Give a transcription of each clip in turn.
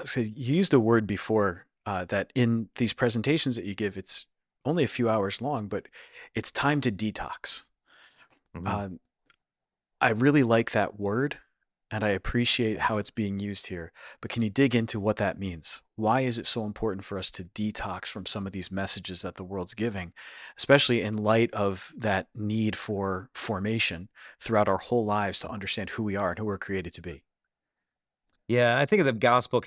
So you used a word before that in these presentations that you give, it's only a few hours long, but it's time to detox. Mhm. Um, I really like that word and I appreciate how it's being used here. But can you dig into what that means? Why is it so important for us to detox from some of these messages that the world's giving, especially in light of that need for formation throughout our whole lives to understand who we are and who we're created to be? Yeah, I think of the gospel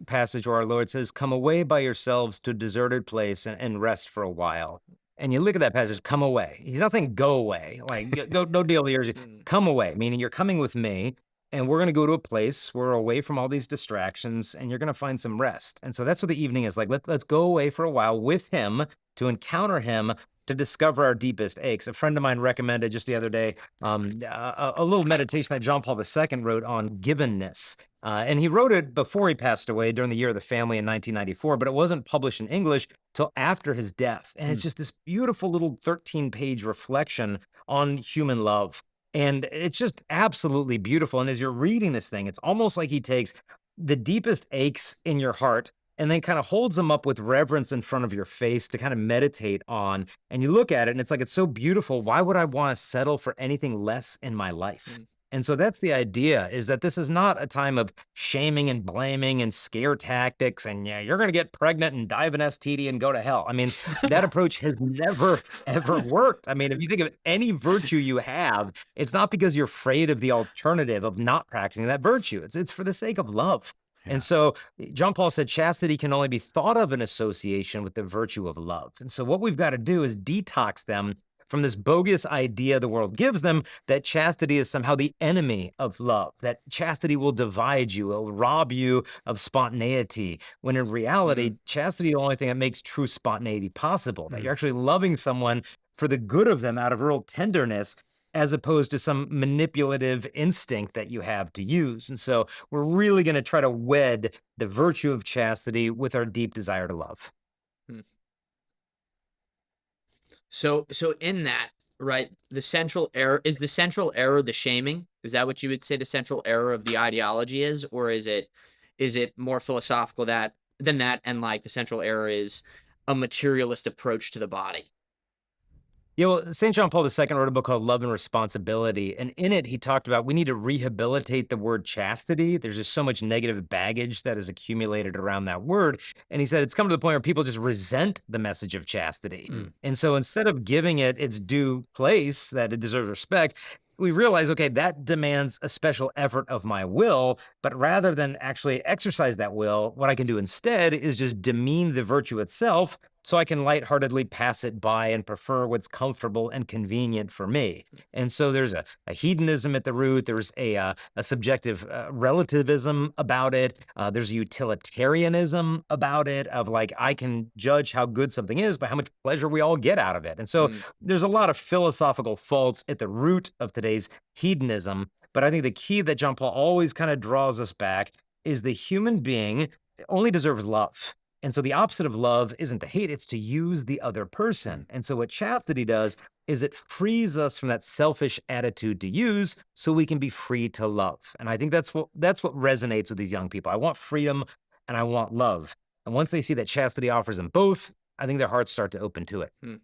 passage where our Lord says, "Come away by yourselves to a deserted place and rest for a while." And you look at that passage, "come away." He's not saying go away, like go, no deal here. Mm. Come away, meaning you're coming with me, and we're going to go to a place where we're away from all these distractions, and you're going to find some rest. And so that's what the evening is like. Let's go away for a while with Him to encounter Him. To discover our deepest aches. A friend of mine recommended just the other day a little meditation that John Paul II wrote on givenness. And he wrote it before he passed away during the year of the family in 1994, but it wasn't published in English till after his death. And it's Mm. just this beautiful little 13-page reflection on human love. And it's just absolutely beautiful. And as you're reading this thing, it's almost like he takes the deepest aches in your heart and then kind of holds them up with reverence in front of your face to kind of meditate on. And you look at it and it's like, it's so beautiful. Why would I want to settle for anything less in my life? Mm. And so that's the idea, is that this is not a time of shaming and blaming and scare tactics and yeah, you're going to get pregnant and die of an STD and go to hell. I mean, that approach has never ever worked. I mean, if you think of any virtue you have, it's not because you're afraid of the alternative of not practicing that virtue. It's for the sake of love. And Yeah. so John Paul said chastity can only be thought of in association with the virtue of love. And so what we've got to do is detox them from this bogus idea the world gives them that chastity is somehow the enemy of love, that chastity will divide you, it will rob you of spontaneity, when in reality, Mm. chastity is the only thing that makes true spontaneity possible, that Mm. you're actually loving someone for the good of them out of real tenderness, as opposed to some manipulative instinct that you have to use. And so we're really going to try to wed the virtue of chastity with our deep desire to love. Mm. So in that, right, the central error the shaming? Is that what you would say the central error of the ideology is, or is it more philosophical than that, and like the central error is a materialist approach to the body? Yeah, well, St. John Paul II wrote a book called Love and Responsibility. And in it, he talked about we need to rehabilitate the word chastity. There's just so much negative baggage that is accumulated around that word. And he said it's come to the point where people just resent the message of chastity. Mm. And so instead of giving it its due place that it deserves respect, we realize, okay, that demands a special effort of my will. But rather than actually exercise that will, what I can do instead is just demean the virtue itself so I can lightheartedly pass it by and prefer what's comfortable and convenient for me. And so there's a hedonism at the root. There's a subjective relativism about it. There's a utilitarianism about it of like, I can judge how good something is by how much pleasure we all get out of it. And so Mm. there's a lot of philosophical faults at the root of today's hedonism. But I think the key that John Paul always kind of draws us back is the human being only deserves love. And so the opposite of love isn't to hate, it's to use the other person. And so what chastity does is it frees us from that selfish attitude to use so we can be free to love. And I think that's what resonates with these young people. I want freedom and I want love. And once they see that chastity offers them both, I think their hearts start to open to it. Mm.